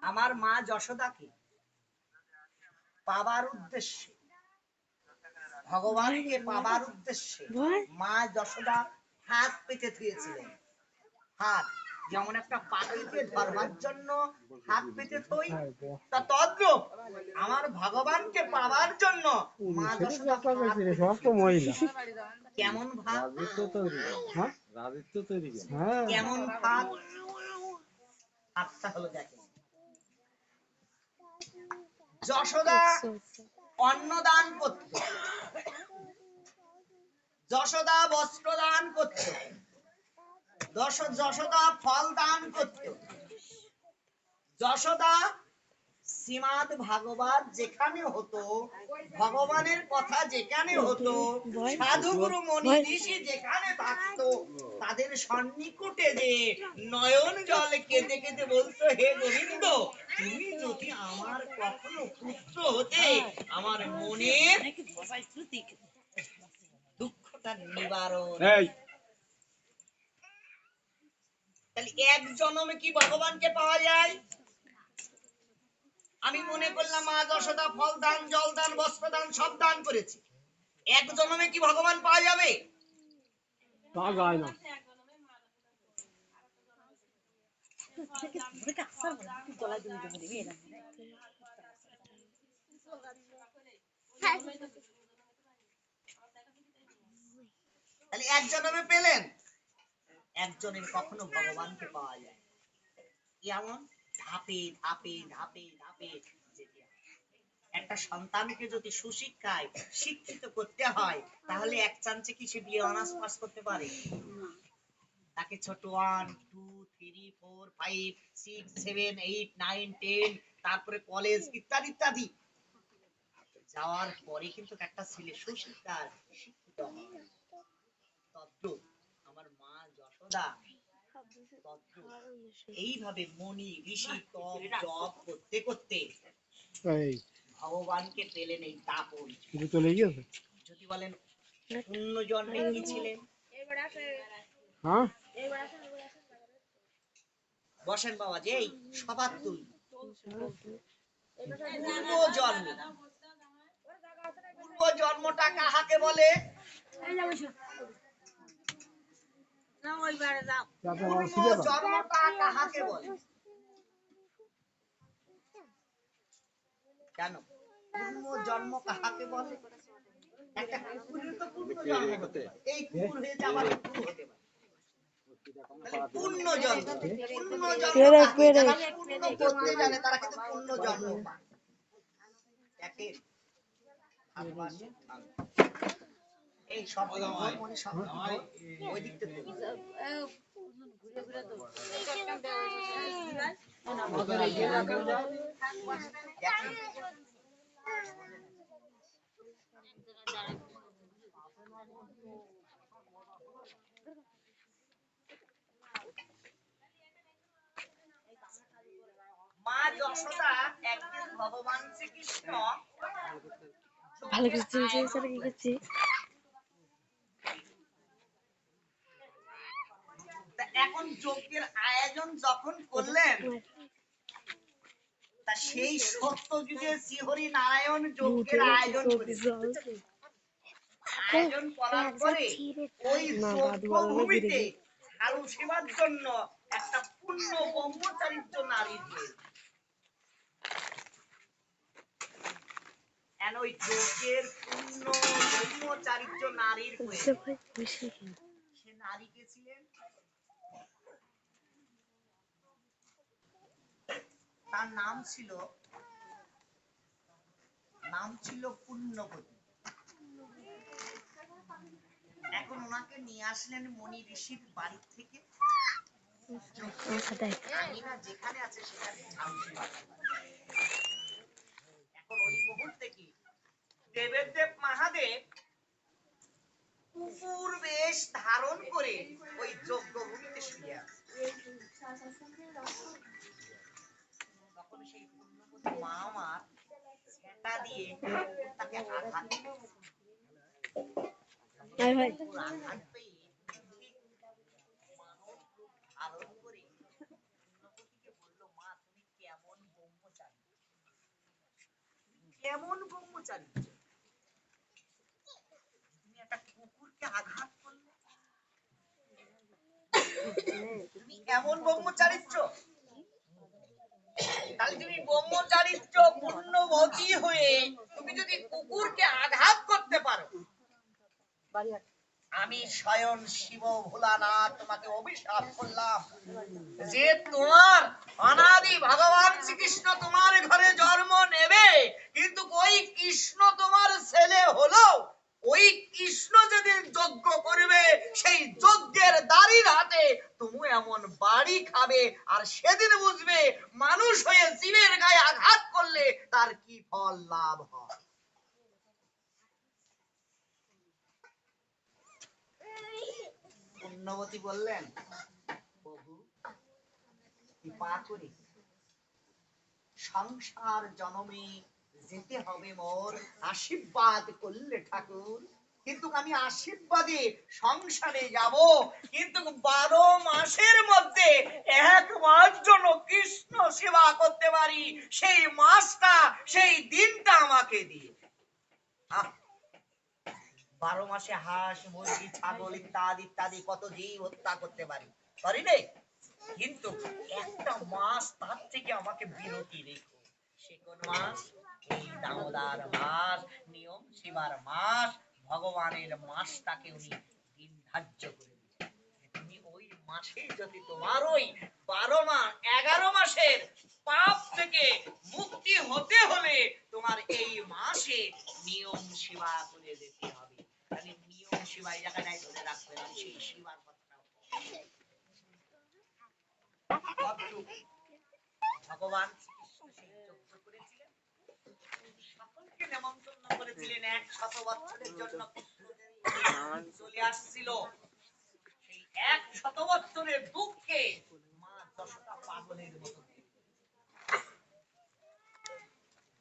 আমার মা যশোদাকে পাবার উদ্দেশ্যে, ভগবানকে পাবার উদ্দেশ্যে মা যশোদা হাত পেতে থুয়েছিলেন। হাত যেমন একটা পাখিকে ধরবার জন্য হাত পেতে থই, তা তদ্রূপ আমার ভগবানকে পাবার জন্য মা যশোদা কেমন ভাব, কেমন ভাব, হাতটা হলো দেখেন। যশোদা অন্নদান করত, যশোদা বস্ত্র দান করত, যশোদা ফল দান করত, যশোদা শ্রীমদ ভাগবত যেখানে হতো, ভগবানের কথা যেখানে হতো, সাধুগুরু মনি ঋষি যেখানে থাকতো, তাদের সন্নিকটে যে নয়ন জল কেঁদে কেঁদে বলতো, হে গোবিন্দ, তুমি যদি আমার কখনো পুত্র হতে, আমার মনে দুঃখটা নিবারণ। তাহলে এক জন্মে কি ভগবানকে পাওয়া যায়? আমি মনে করলাম মা যশোদা ফল দান, জল দান, বস্ত্র দান সব দান করেছে, এক জন্মে কি ভগবান পাওয়া যাবে? তা যায় না। তাহলে এক জন্মে পেলেন, একজনের কখনো ভগবানকে পাওয়া যায় কেমন? ধাপে ধাপে ধাপে ধাপে। একটা সন্তানকে যদি সুশিক্ষায় শিক্ষিত করতে হয়, তাহলে এক চান্সে কি সে বিয়ে অনার্স পাস করতে পারে? তাকে ছোট 1 2 3 4 5 6 7 8 9 10 তারপরে কলেজ ইত্যাদি ইত্যাদি যাওয়ার পরে কিন্তু একটা ছেলে সুশিক্ষায় শিক্ষিত হয়। তদ্রূপ আমার মা যশোদা এইভাবে মনি ঋষি তপ জপ করতে করতে ভগবানকে পেলেন। এই তাপন যদি বলেন পূর্ণ জন্মে কি ছিলেন? বসেন বাবা, যে সবার তুল পূর্ব জন্ম, পূর্ব জন্মটা কাহাকে বলে? পূর্ব জন্মটা কাহাকে বলে? কেন পূর্ব জন্ম কাহাকে বলে? একটা কুকুরের তো পূর্ণ জন্ম হতে পারে, এই কুকুর হয়ে আবার কুকুর হতে পারে। পূর্ণ জন্ম, পূর্ণ জন্ম কাকে? যারা পূর্ণ করতে জানে তারা কিন্তু পূর্ণ জন্ম পায়। দেখেন এই সব মনে সব ওই দিক থেকে মা যশোদা একদিন ভগবান শ্রীকৃষ্ণ ভালো কিছু চিনছে কি করছি এখন যজ্ঞের আয়োজন যখন করলেন, তা সেই সত্য যুগে শ্রীহরি নারায়ণ যজ্ঞের আয়োজন করেছেন। আয়োজন করার পরে ওই যজ্ঞ ভূমিতে আলু সেবার জন্য একটা পূর্ণ ব্রহ্মচারিত্র নারী দিয়েছে। ওই যজ্ঞের পূর্ণ ব্রহ্মচারিত্র নারীর সে নারী কে ছিলেন? তার নাম ছিল পুণ্যবতী। এখন ওনাকে নিয়ে আসলেন মনি ঋষির বাড়ি থেকে, যেখানে আছে সেখানে। এখন ওই মুহূর্তে কি দেবের মহাদেব কুকুর বেশ ধারণ করে ওই যজ্ঞ ভূমিতে শুয়ে আছে। তখন সেই পুণ্যবতী মা আমার ঝেঁটা দিয়ে তাকে আঘাত পেয়ে ধারণ করে পুণ্যবতীকে বলল, মা তুমি কেমন কেমন ব্রহ্মচারী? তুমি একটা কুকুরকে আঘাত করলে, তুমি এমন ব্রহ্মচারিত্র? তাহলে তুমি ব্রহ্মচারিত্র পূর্ণবতী হয়ে তুমি যদি কুকুরকে আঘাত করতে পারো, আমি স্বয়ং শিব ভোলানাথ তোমাকে অভিশাপ করলাম যে তোমার অনাদি ভগবান শ্রীকৃষ্ণ তোমার ঘরে জন্ম নেবে, কিন্তু ওই কৃষ্ণ তোমার ছেলে হলো, ওই কৃষ্ণ যেদিন যজ্ঞ করবে সেই যজ্ঞের দাড়ির হাতে তুমি এমন বাড়ি খাবে, আর সেদিন বুঝবে মানুষ হয়ে জীবের গায়ে আঘাত করলে তার কি ফল লাভ হয়। পুণ্যবতী বললেন, প্রভু কৃপা করে সংসার জনমে যেতে হবে মোর, আশীর্বাদ করলে ঠাকুর। কিন্তু আমি আশীর্বাদে সংসারে যাব, কিন্তু 12 মাসের মধ্যে 1 মাস জন্য কৃষ্ণ সেবা করতে পারি, সেই মাসটা সেই দিনটা আমাকে দিয়ে। 12 মাসে হাঁস মুরগি ছাগল ইত্যাদি ইত্যাদি কত জীব হত্যা করতে পারি, পারি নে, কিন্তু একটা মাস তার থেকে আমাকে বিরতি রেখো। সে কোন মাস? এই দামোদর মাস, নিয়ম সেবার মাস, ভগবানের মাসটাকে উনি দিন ধার্য করে দিয়েছেন। তুমি ওই মাসে যদি তোমার ওই 12 মাস 11 মাসের পাপ থেকে মুক্তি হতে হলে তোমার এই মাসে নিয়ম সেবা করে যেতে হবে। তাহলে নিয়ম সেবা এই জায়গাটায় ধরে রাখবে না, সেই সেবার কথা ভগবান শ্রীকৃষ্ণ সেই যজ্ঞ করেছিলেন, সকলকে নেমন্তন্ন করেছিলেন 100 বছরের জন্য। চলে আসছিল সেই 100 বছরের দুঃখে মা যশোদা পাগলের মতো।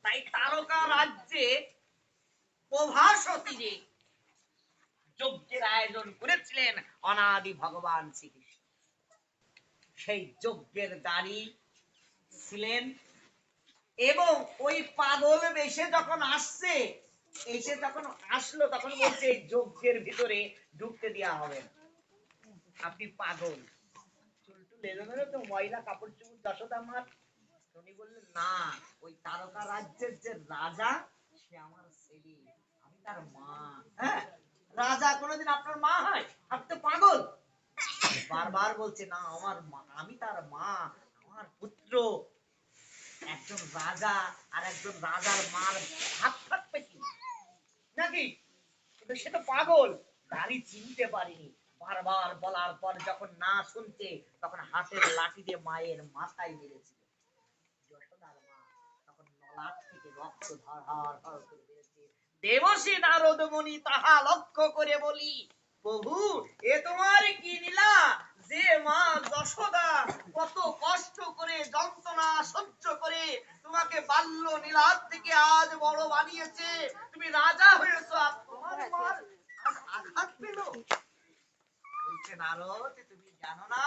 তাই তারকা রাজ্যে প্রভাসতীরে যজ্ঞের আয়োজন করেছিলেন অনাদি ভগবান শ্রীকৃষ্ণ। সেই যজ্ঞের দাঁড়ি ছিলেন, এবং ওই পাগল বেশে যখন আসছে, এসে যখন আসলো তখন বলছে যজ্ঞের ভিতরে ঢুকতে দেওয়া হবে না, আপনি পাগল। চুলটুল এলোমেলো তো, ময়লা কাপড় চোপড় যশোদা মার। উনি বললেন না, ওই তারকা রাজ্যের যে রাজা সে আমার ছেলে, আমি তার মা। হ্যাঁ, রাজা কোনোদিন আপনার মা হয়? আপনি তো পাগল। বারবার বলছে না, আমার মা, আমি তার মা, আমার পুত্র। একজন রাজা আর একজন রাজার মার হাত থাকবে কি নাকি? কিন্তু সে তো পাগল, গাড়ি চিনতে পারিনি। বারবার বলার পর যখন না শুনছে, তখন হাতের লাঠি দিয়ে মায়ের মাথায় মেরেছিল। যশোদার মা তখন নলাট থেকে রক্ত ধার করে বেরোচ্ছে। দেবশ্রী নারদ মুনি তাহা লক্ষ্য করে বলি, প্রভু এ তোমার কি লীলা, যে মা যশোদা কত কষ্ট করে যন্ত্রণা সহ্য করে তোমাকে বাল্য নীলার থেকে আজ বড় বানিয়েছে, তুমি রাজা হয়েছো, আর তোমার মার আজ আঘাত পেল। বলছে নারদ, তুমি জানো না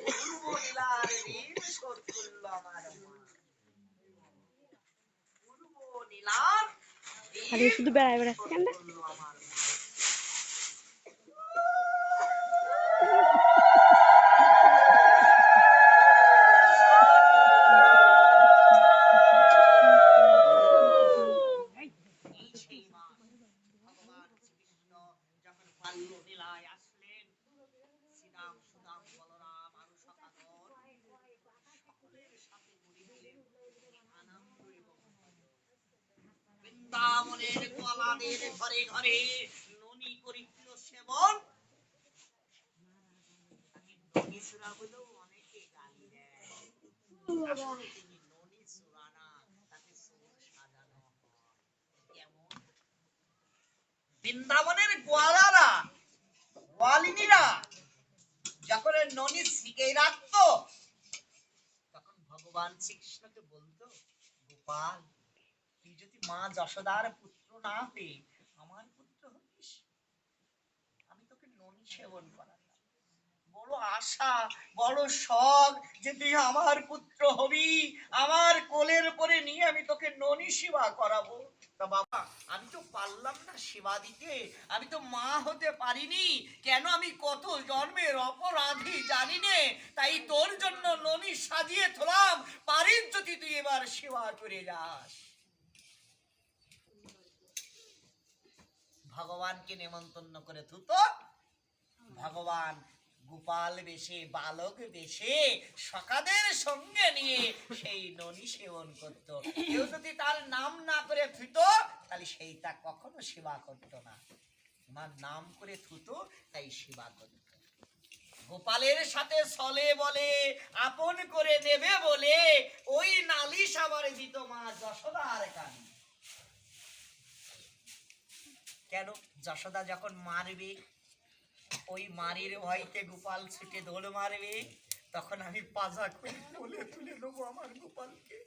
পূর্ব লীলার ঋণ শোধ করলো আমার মা। পূর্ব লীলার খালি ঋণ শুধু বেড়ায় বেড়াচ্ছে শোধ কেন? করলো আমার মা। এই সেই মাস ভগবান শ্রীকৃষ্ণ যখন বাল্য লীলায় আসলেন, শ্রীরাম সুদাম বলরাম আরো সখাগণ সকলের সাথে করিলেন আনন্দ এবং বৃন্দাবনের গোয়ালাদের ঘরে ঘরে ননি করিছিল সেবন। তাকে ননি সুরা বলেও অনেকে গালি দেয়, আসলে তিনি ননি সুরা না, তাকে সুর সাজানো হয়। কেমন বৃন্দাবনের গোয়ালারা গোয়ালিনীরা যখন ননি শিখে রাখতো, তখন ভগবান শ্রীকৃষ্ণকে বলতো, গোপাল তুই যদি মা যশোদার পুত্র না হয়ে আমার পুত্র হতিস, আমি তোকে ননি সেবন করাতাম। বড় আশা, বড় শখ যে তুই আমার পুত্র হবি, আমার কোলে কোলের উপরে নিয়ে আমি তোকে ননি সেবা করাবো। তা বাবা আমি তো পারলাম না সেবা দিতে, আমি তো মা হতে পারিনি, কেন আমি কত জন্মের অপরাধী জানি নে, তাই তোর জন্য ননি সাজিয়ে তোলাম, পারিস যদি তুই এবার সেবা করে যাস। ভগবানকে নেমন্তন্ন করে থুত, ভগবান গোপাল বেশে বালক বেশে সখাদের সঙ্গে নিয়ে সেই ননি সেবন করত। কেউ যদি তার নাম না করে থুত তাহলে সেইটা কখনো সেবা করত না, আমার নাম করে থুত তাই সেবা করত। গোপালের সাথে চলে বলে আপন করে নেবে বলে ওই নালিশ আবার দিত মা যশোদার কানে। কেন? যশোদা যখন মারবে, ওই মারির ভয়তে গোপাল ছুটে দৌড় মারবে, তখন আমি পাজা করে কোলে তুলে নেবো আমার গোপালকে।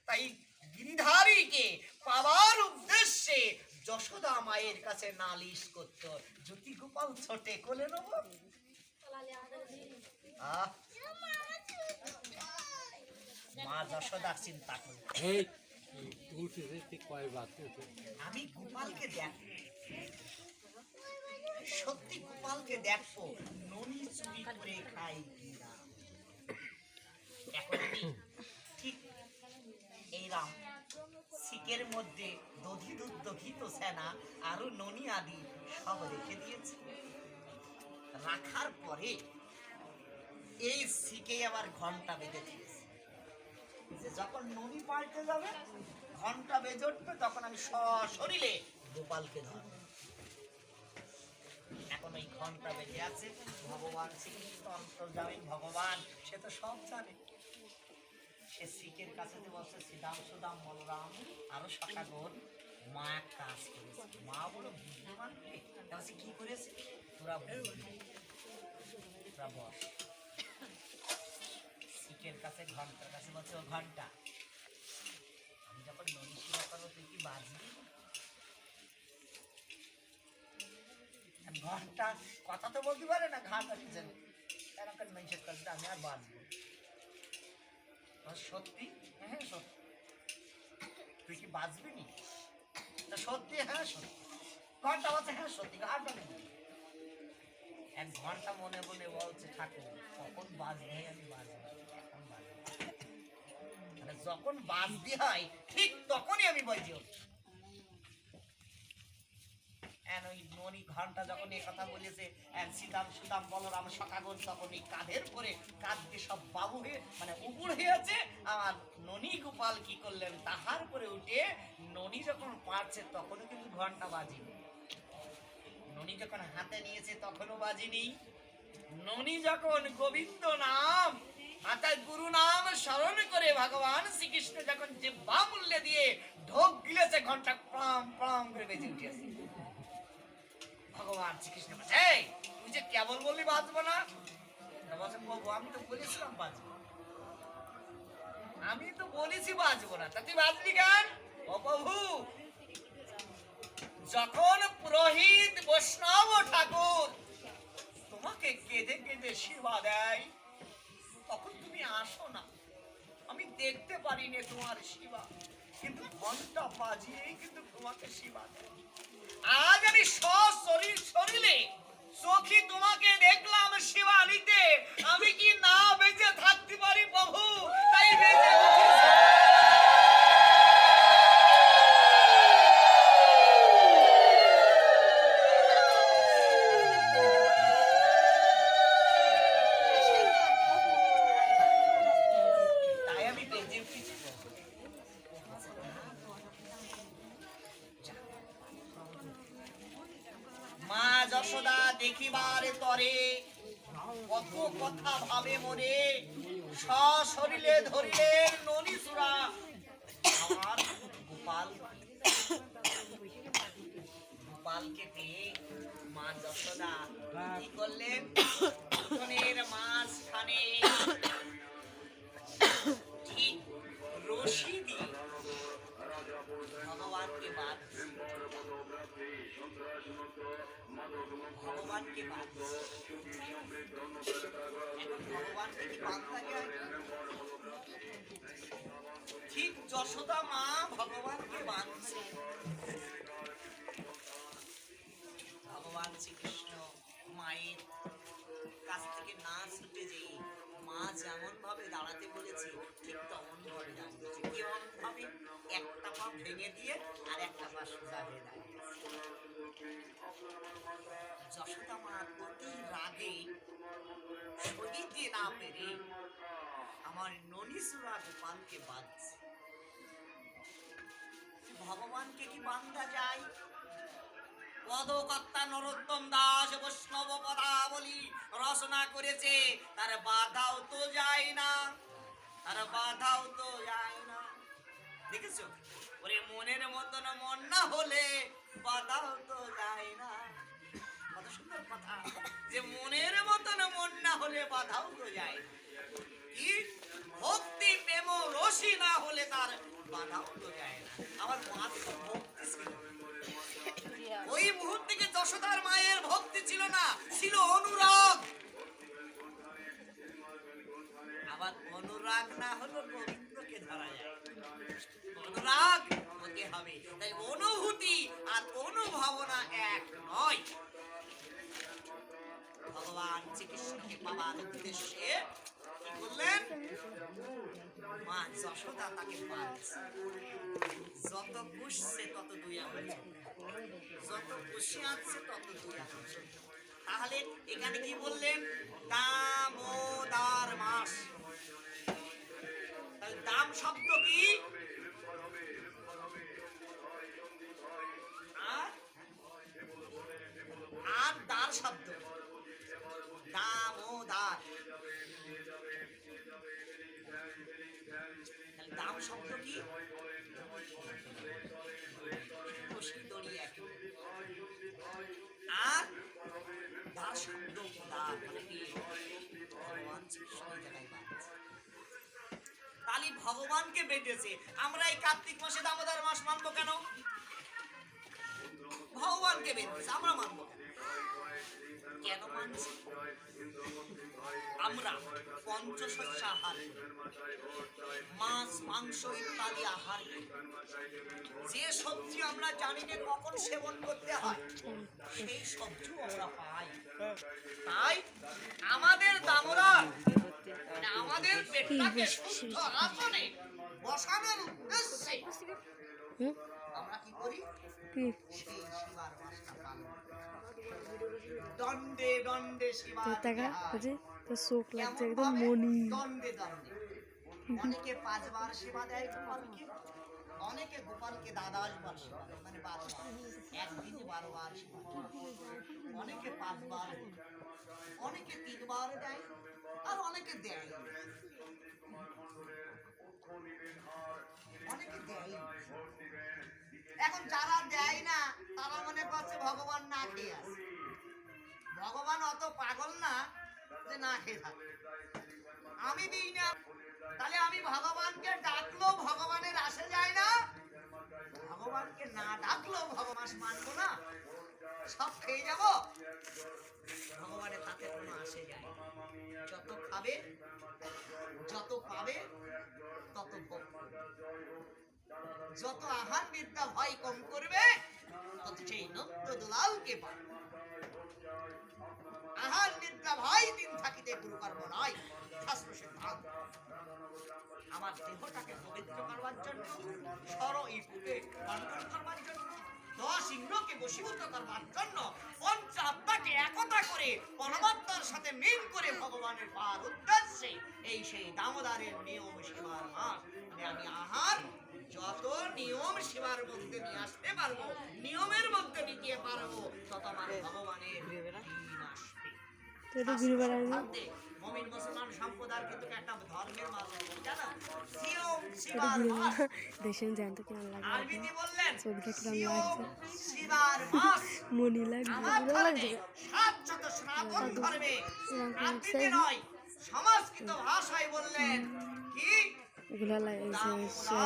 তাই গিরিধারীকে পাওয়ার উদ্দেশ্যে যশোদা মায়ের কাছে নালিশ করত, যদি গোপাল ছোটে কোলে নেব। মা যশোদা চিন্তা করত আমি গোপালকে দেখবো, সত্যি গোপালকে দেখবো ননি চুরি করে খাই কিনা। এখন আমি ঠিক এইরাম শিকের মধ্যে দধি দুধ ঘিত সেনা আরো ননি আদি সব রেখে দিয়েছি। রাখার পরে এই শিকে আবার ঘন্টা বেজে দিয়েছে, যে যখন ননি পাল্টে যাবে ঘন্টা বেজে উঠবে তখন আমি সশরীরে গোপালকে ধরব। এখন ওই ঘন্টা বেজে আছে, ভগবান শ্রীকৃষ্ণ অন্তর্যামী ভগবান সে তো সব জানে। সে শিখের কাছে যে বলছে শ্রীরাম সুদাম বলরাম আরো সখাগণ, মা এক কাজ করেছে, মা বড় বুদ্ধিমান, কি করেছে তোরা তোরা বস। শিখের কাছে ঘন্টার কাছে বলছে ও ঘন্টা, আমি যখন নদী সেবা করবো তুই কি বাজবি? ঘন্টা কথা তো বলতে পারে না, ঘাট আছে এরকম মেনশন করতে আমি আর বাঁচবো। সত্যি? হ্যাঁ সত্যি। তুই কি বাঁচবি নি? সত্যি? হ্যাঁ সত্যি। ঘন্টা বলছে হ্যাঁ সত্যি, ঘাট এক ঘন্টা মনে মনে বলছে ঠাকুর কখন বাজবে আমি বাজবো, এখন বাজবো, মানে যখন বাজতে হয় ঠিক তখনই আমি বাজি। ওই ননি ঘন্টা যখন এই কথা বলেছে সীতাম সুদাম বলরাম সখাগণ, তখন এই কাঁধের পরে কাঁধকে সব বাবু হয়ে মানে উপুর হয়েছে। আমার ননি গোপাল কি করলেন, তাহার পরে উঠে ননি যখন পারছে তখনও কিন্তু ঘন্টা বাজিনি, ননি যখন হাতে নিয়েছে তখনও বাজিনি, ননি যখন গোবিন্দ নাম অর্থাৎ গুরু নাম স্মরণ করে ভগবান শ্রীকৃষ্ণ যখন জিহ্বা মূল্যে দিয়ে ঢোক গিলেছে ঘন্টা প্রাম প্রাম করে বেজে উঠেছে। ভগবান শ্রীকৃষ্ণ বলছে এই তুই যে কেবল বললি বাঁচবো না, বলছে প্রভু আমি তো বলেছিলাম বাঁচবো, আমি তো বলেছি বাঁচবো না, তা তুই বাঁচবি কেন? ও প্রভু যখন পুরোহিত বৈষ্ণব ঠাকুর তোমাকে কেঁদে কেঁদে সেবা দেয় তখন তুমি আসো না, আমি দেখতে পারি না তোমার সেবা, কিন্তু ঘন্টা বাজিয়েই কিন্তু তোমাকে সেবা দেয়। আজ আমি সশরীরে চোখে তোমাকে দেখলাম সেবা নিতে, আমি কি না বেঁচে থাকতে পারি প্রভু? তাই বেঁচে দেখিবারে তরে কত কথা ভাবে মনে, সশরীরে ধরিলেন ননি চূড়া আমার গোপাল। গোপালকে পেয়ে মা যশোদা কি করলেন, উঠোনের মাঝখানে ঠিক রশি দিয়ে ভগবানকে বাঁধছে, ভগবানকে বাঁধছে। এখন ভগবানকে কি বাঁধতে হয়? ঠিক যশোদা মা ভগবানকে বাঁধছে। ভগবান শ্রীকৃষ্ণ মায়ের কাছ থেকে না ছুটে যেয়ে মা যেমন ভাবে দাঁড়াতে বলেছে ঠিক তেমন ভাবে দাঁড়িয়েছে। কেমন ভাবে? একটা পা ভেঙে দিয়ে আর একটা পা সোজা হয়ে দাঁড়িয়েছে। যশোদা মা অতি রাগে সহিতে না পেরে আমার ননীসুরা গোপালকে বাঁধছে। ভগবানকে কি বান্ধা যায়? পদকর্তা নরোত্তম দাস বৈষ্ণব পদাবলী রচনা করেছে, তার বাধাও তো যায় না, তার বাধাও তো যায় না। দেখেছো? ওরে মনের মতন মন না হলে বাধাও তো যায় না। কত সুন্দর কথা, যে মনের মতন মন না হলে বাধাও তো যায় না। কি ভক্তি প্রেম রসি না হলে তার বাধাও তো যায় না। আমার মা তো ভক্তি ছিল, ওই মুহূর্তে যশোদার মায়ের ভক্তি ছিল না, ছিল অনুরাগ। আবার অনুরাগ না হলো গোবিন্দকে ধরা যায়, অনুরাগ হতে হবে। তাই অনুভূতি আর অনুভাবনা এক নয়। ভগবান শ্রীকৃষ্ণকে পাবার উদ্দেশ্যে কি করলেন? মা যশোদা তাকে বাঁধছে। যত পুষছে তত দুই আঙুল, যত পুষে আছে তত দুই আঙুল। তাহলে এখানে কি বললেন? দামোদর মাস। তাহলে দাম শব্দ কি? আর দার শব্দ দামোদর। দাম শব্দ কি? আর দার শব্দ তালি ভগবানকে বেঁধেছে। আমরা এই কার্তিক মাসে দামোদর মাস মানবো কেন? ভগবানকে বেঁধেছে, আমরা মানবো কেন? মানছি আমরা পঞ্চশস্য আহার, মাছ মাংস ইত্যাদি আহার। যে সবজি আমরা জানি না কখন সেবন করতে হয়, সেই সবজিও আমরা পাই। তাই আমাদের দামোদর মানে আমাদের পেটটাকে সুস্থ আসনে বসানোর উদ্দেশ্যে আমরা কি করি? সেই শিবার মাসটা পালন করি। দণ্ডে দণ্ডে শিবার দণ্ডে দণ্ডে। অনেকে 5 বার সেবা দেয় গোপালকে, অনেকে গোপালকে 10 বার সেবা দেয়, মানে 12 বার, একদিনে 12 বার সেবা দেয়। অনেকে 5 বার, অনেকে 3 বার দেয়, আর অনেকে দেয়, অনেকে দেয়। এখন যারা দেয় না তারা মনে করছে ভগবান না খেয়ে আছে। ভগবান অত পাগল না যে না খেয়ে থাকে। আমি দিই না, তাহলে আমি ভগবানকে ডাকলেও ভগবানের আসে যায় না, ভগবানকে না ডাকলেও ভগবান মানবো না, সব খেয়ে যাব, ভগবানের তাতে কোনো আসে যায়। যত খাবে যত পাবে তত ভোগ করবে। যত আহার বিদ্যা ভয় কম করবে তত সেই নন্দ দুলালকে পাবে। আহার নিদ্রা ভয় দিন থাকিতে গুরু কর্ম নয়, শাস্ত্র সিদ্ধান্ত। আমার দেহটাকে পবিত্র করবার জন্য, সর ইপুকে কন্ট্রোল করবার জন্য, 10 ইন্দ্রকে বশীভূত করবার জন্য, পঞ্চ আত্মাকে একতা করে পরমাত্মার সাথে মিল করে ভগবানের পার উদ্দেশ্যে এই সেই দামোদরের নিয়ম সেবার মাস। আমি আহার যত নিয়ম সেবার মধ্যে নিয়ে আসতে পারবো, নিয়মের মধ্যে নিতে পারবো, তত আমার ভগবানের দিন আসবে। মুমিন মুসলমান সম্প্রদায়ের কিন্তু একটা ধর্মের মাস, জানো? সিয়ম শিবার মাস। দেখেন জানতে কেমন লাগে? আরবিতে বললেন ছবিটা কেমন সিয়ম লাগছে? শিবার মাস। মনি লাগছে, আমার ভালো ধর্মে, লাগছে। সাতশত সনাতন ধর্মে, আরবিতে নয়, সংস্কৃত ভাষায় বললেন কি? এগুলা লাগছে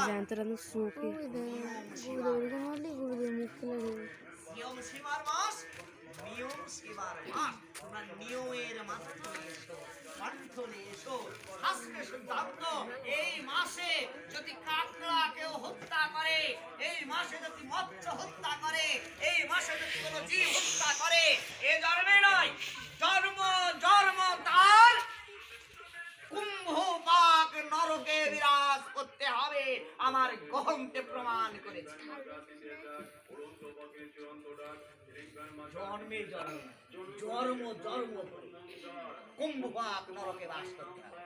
জানতে রাখুন সুখী গুরুদেব মুখ খুলে সিয়ম শিবার মাস নিয়ম সেবার মাঠ, তোমরা নিয়মের মাধ্যমে এসো, কণ্ঠলে এসো, শাস্ত্রে সিদ্ধান্ত, এই মাসে যদি কাকড়া কেউ হত্যা করে, এই মাসে যদি মৎস্য হত্যা করে, এই মাসে যদি কোনো জীব হত্যা করে, এ জন্মে নয়, জন্ম জন্ম তার কুম্ভ পাক নরকে বিরাজ করতে হবে, আমার গ্রন্থে প্রমাণ করেছে। জন্মে জন্ম জন্ম জন্ম কুম্ভ পাক নরকে বাস করতে হবে।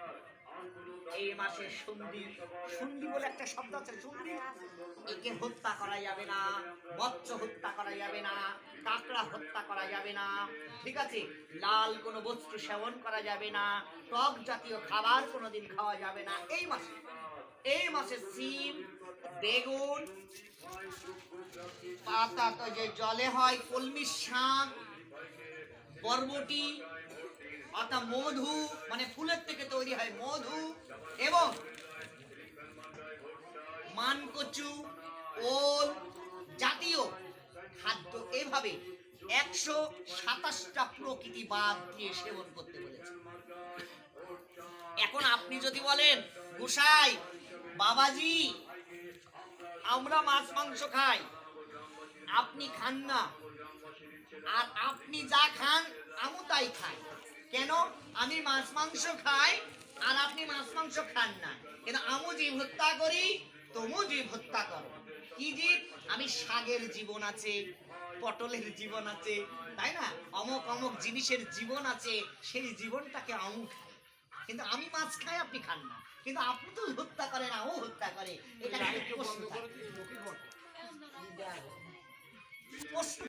এই মাসে সন্ধি, সন্ধি বলে একটা শব্দ আছে, সন্ধি, একে হত্যা করা যাবে না, মৎস্য হত্যা করা যাবে না, কাঁকড়া হত্যা করা যাবে না, ঠিক আছে, লাল কোনো বস্তু সেবন করা যাবে না, টক জাতীয় খাবার কোনোদিন খাওয়া যাবে না এই মাসে। এই মাসে সিম, বেগুন, পাতা তো যে জলে হয়, কলমি শাক, বরবটি, অর্থাৎ মধু, মানে ফুলের থেকে তৈরি হয় মধু, এবং মানকচু, ওল জাতীয় খাদ্য, এভাবে 127টা প্রকৃতি বাদ দিয়ে সেবন করতে বলেছে। এখন আপনি যদি বলেন গোসাই বাবাজি আমরা মাছ মাংস খাই, আপনি খান না, আর আপনি যা খান আমি তাই খাই, কেন? আমি মাছ মাংস খাই আর আপনি মাছ মাংস খান না, কিন্তু আমি জীব হত্যা করি, তুমিও জীব হত্যা করো। কি জীব? আমি শাকের জীবন আছে, পটলের জীবন আছে, তাই না, অমুক অমুক জিনিসের জীবন আছে, সেই জীবনটাকে আমি খাই, কিন্তু আমি মাছ খাই আপনি খান না, কিন্তু আপনি তো হত্যা করেন, আমিও হত্যা করে, এটা প্রশ্ন।